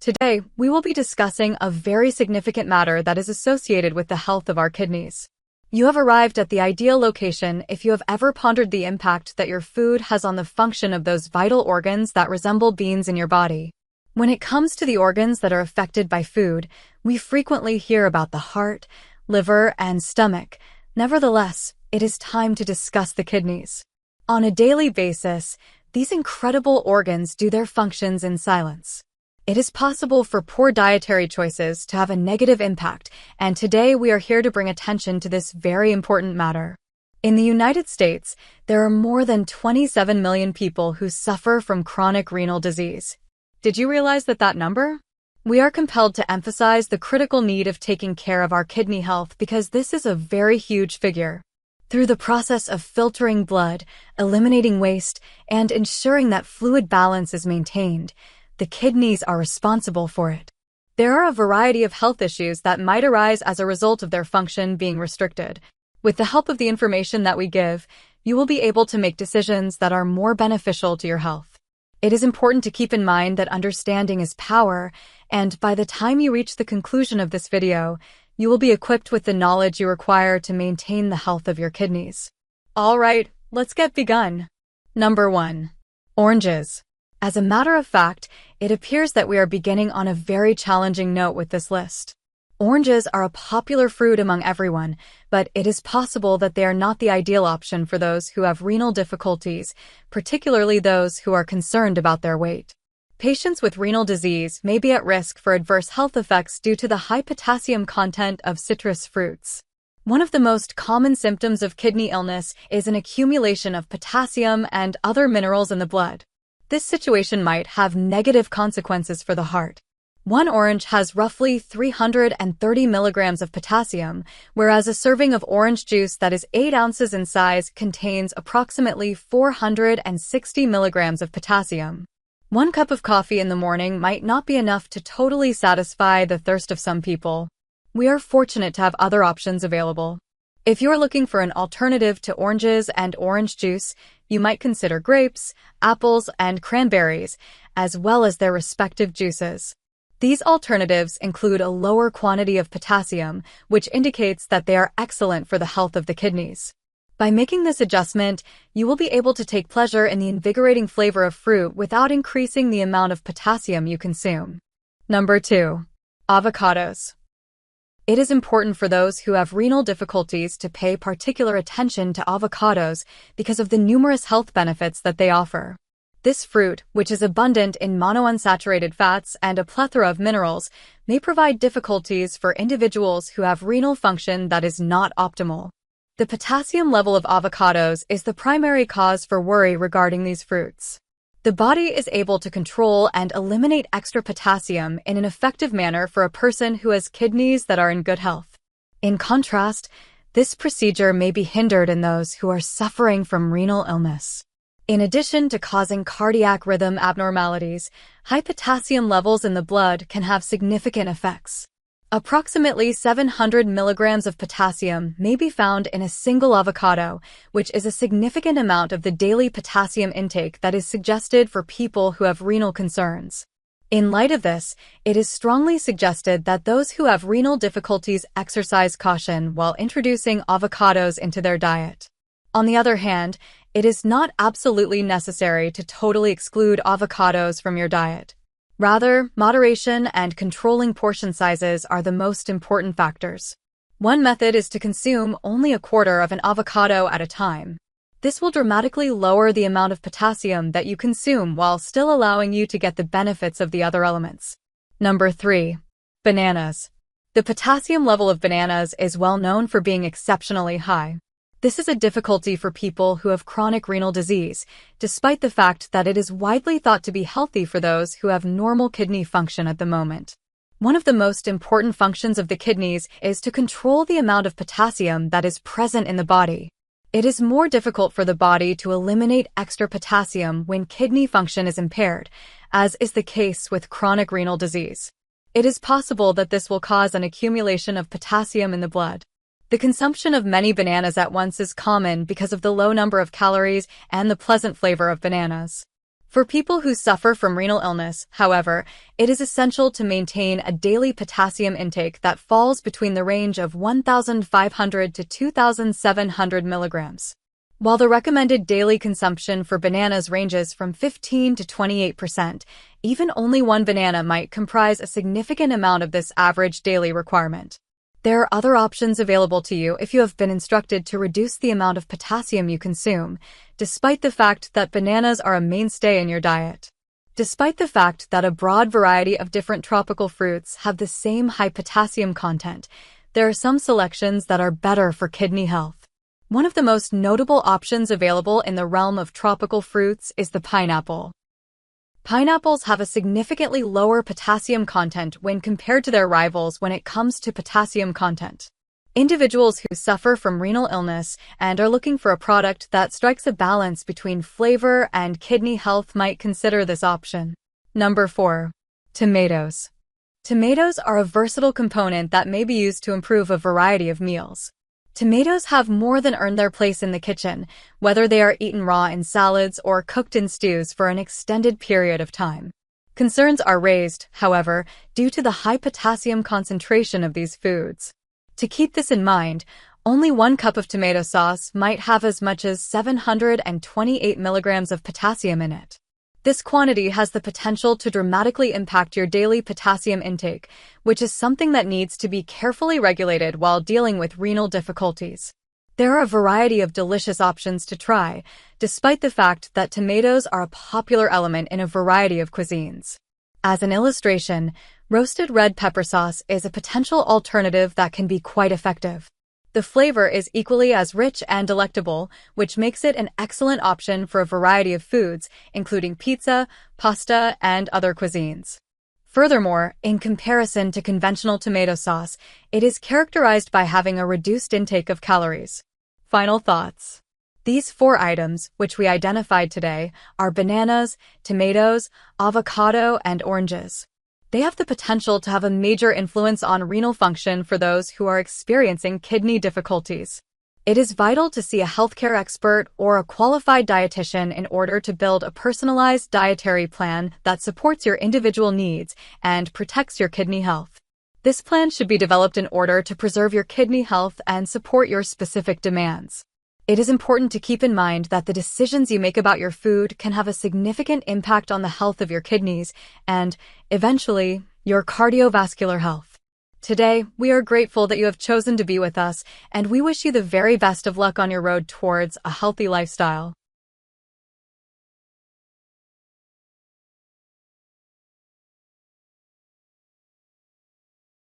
Today, we will be discussing a very significant matter that is associated with the health of our kidneys. You have arrived at the ideal location if you have ever pondered the impact that your food has on the function of those vital organs that resemble beans in your body. When it comes to the organs that are affected by food, we frequently hear about the heart, liver, and stomach. Nevertheless, it is time to discuss the kidneys. On a daily basis, these incredible organs do their functions in silence. It is possible for poor dietary choices to have a negative impact, and today we are here to bring attention to this very important matter. In the United States, there are more than 27 million people who suffer from chronic renal disease. Did you realize that number? We are compelled to emphasize the critical need of taking care of our kidney health because this is a very huge figure. Through the process of filtering blood, eliminating waste, and ensuring that fluid balance is maintained, the kidneys are responsible for it. There are a variety of health issues that might arise as a result of their function being restricted. With the help of the information that we give, you will be able to make decisions that are more beneficial to your health. It is important to keep in mind that understanding is power, and by the time you reach the conclusion of this video, you will be equipped with the knowledge you require to maintain the health of your kidneys. Alright, let's get begun. Number 1. Oranges. As a matter of fact, it appears that we are beginning on a very challenging note with this list. Oranges are a popular fruit among everyone, but it is possible that they are not the ideal option for those who have renal difficulties, particularly those who are concerned about their weight. Patients with renal disease may be at risk for adverse health effects due to the high potassium content of citrus fruits. One of the most common symptoms of kidney illness is an accumulation of potassium and other minerals in the blood. This situation might have negative consequences for the heart. One orange has roughly 330 milligrams of potassium, whereas a serving of orange juice that is 8 ounces in size contains approximately 460 milligrams of potassium. 1 cup of coffee in the morning might not be enough to totally satisfy the thirst of some people. We are fortunate to have other options available. If you are looking for an alternative to oranges and orange juice, you might consider grapes, apples, and cranberries, as well as their respective juices. These alternatives include a lower quantity of potassium, which indicates that they are excellent for the health of the kidneys. By making this adjustment, you will be able to take pleasure in the invigorating flavor of fruit without increasing the amount of potassium you consume. Number 2. Avocados. It is important for those who have renal difficulties to pay particular attention to avocados because of the numerous health benefits that they offer. This fruit, which is abundant in monounsaturated fats and a plethora of minerals, may provide difficulties for individuals who have renal function that is not optimal. The potassium level of avocados is the primary cause for worry regarding these fruits. The body is able to control and eliminate extra potassium in an effective manner for a person who has kidneys that are in good health. In contrast, this procedure may be hindered in those who are suffering from renal illness. In addition to causing cardiac rhythm abnormalities, high potassium levels in the blood can have significant effects. Approximately 700 milligrams of potassium may be found in a single avocado, which is a significant amount of the daily potassium intake that is suggested for people who have renal concerns. In light of this, it is strongly suggested that those who have renal difficulties exercise caution while introducing avocados into their diet. On the other hand, it is not absolutely necessary to totally exclude avocados from your diet. Rather, moderation and controlling portion sizes are the most important factors. One method is to consume only a quarter of an avocado at a time. This will dramatically lower the amount of potassium that you consume while still allowing you to get the benefits of the other elements. Number 3. Bananas. The potassium level of bananas is well known for being exceptionally high. This is a difficulty for people who have chronic renal disease, despite the fact that it is widely thought to be healthy for those who have normal kidney function at the moment. One of the most important functions of the kidneys is to control the amount of potassium that is present in the body. It is more difficult for the body to eliminate extra potassium when kidney function is impaired, as is the case with chronic renal disease. It is possible that this will cause an accumulation of potassium in the blood. The consumption of many bananas at once is common because of the low number of calories and the pleasant flavor of bananas. For people who suffer from renal illness, however, it is essential to maintain a daily potassium intake that falls between the range of 1,500 to 2,700 milligrams. While the recommended daily consumption for bananas ranges from 15 to 28%, even only one banana might comprise a significant amount of this average daily requirement. There are other options available to you if you have been instructed to reduce the amount of potassium you consume, despite the fact that bananas are a mainstay in your diet. Despite the fact that a broad variety of different tropical fruits have the same high potassium content, there are some selections that are better for kidney health. One of the most notable options available in the realm of tropical fruits is the pineapple. Pineapples have a significantly lower potassium content when compared to their rivals when it comes to potassium content. Individuals who suffer from renal illness and are looking for a product that strikes a balance between flavor and kidney health might consider this option. Number 4. Tomatoes. Tomatoes are a versatile component that may be used to improve a variety of meals. Tomatoes have more than earned their place in the kitchen, whether they are eaten raw in salads or cooked in stews for an extended period of time. Concerns are raised, however, due to the high potassium concentration of these foods. To keep this in mind, only 1 cup of tomato sauce might have as much as 728 milligrams of potassium in it. This quantity has the potential to dramatically impact your daily potassium intake, which is something that needs to be carefully regulated while dealing with renal difficulties. There are a variety of delicious options to try, despite the fact that tomatoes are a popular element in a variety of cuisines. As an illustration, roasted red pepper sauce is a potential alternative that can be quite effective. The flavor is equally as rich and delectable, which makes it an excellent option for a variety of foods, including pizza, pasta, and other cuisines. Furthermore, in comparison to conventional tomato sauce, it is characterized by having a reduced intake of calories. Final thoughts. These 4 items, which we identified today, are bananas, tomatoes, avocado, and oranges. They have the potential to have a major influence on renal function for those who are experiencing kidney difficulties. It is vital to see a healthcare expert or a qualified dietitian in order to build a personalized dietary plan that supports your individual needs and protects your kidney health. This plan should be developed in order to preserve your kidney health and support your specific demands. It is important to keep in mind that the decisions you make about your food can have a significant impact on the health of your kidneys and, eventually, your cardiovascular health. Today, we are grateful that you have chosen to be with us, and we wish you the very best of luck on your road towards a healthy lifestyle.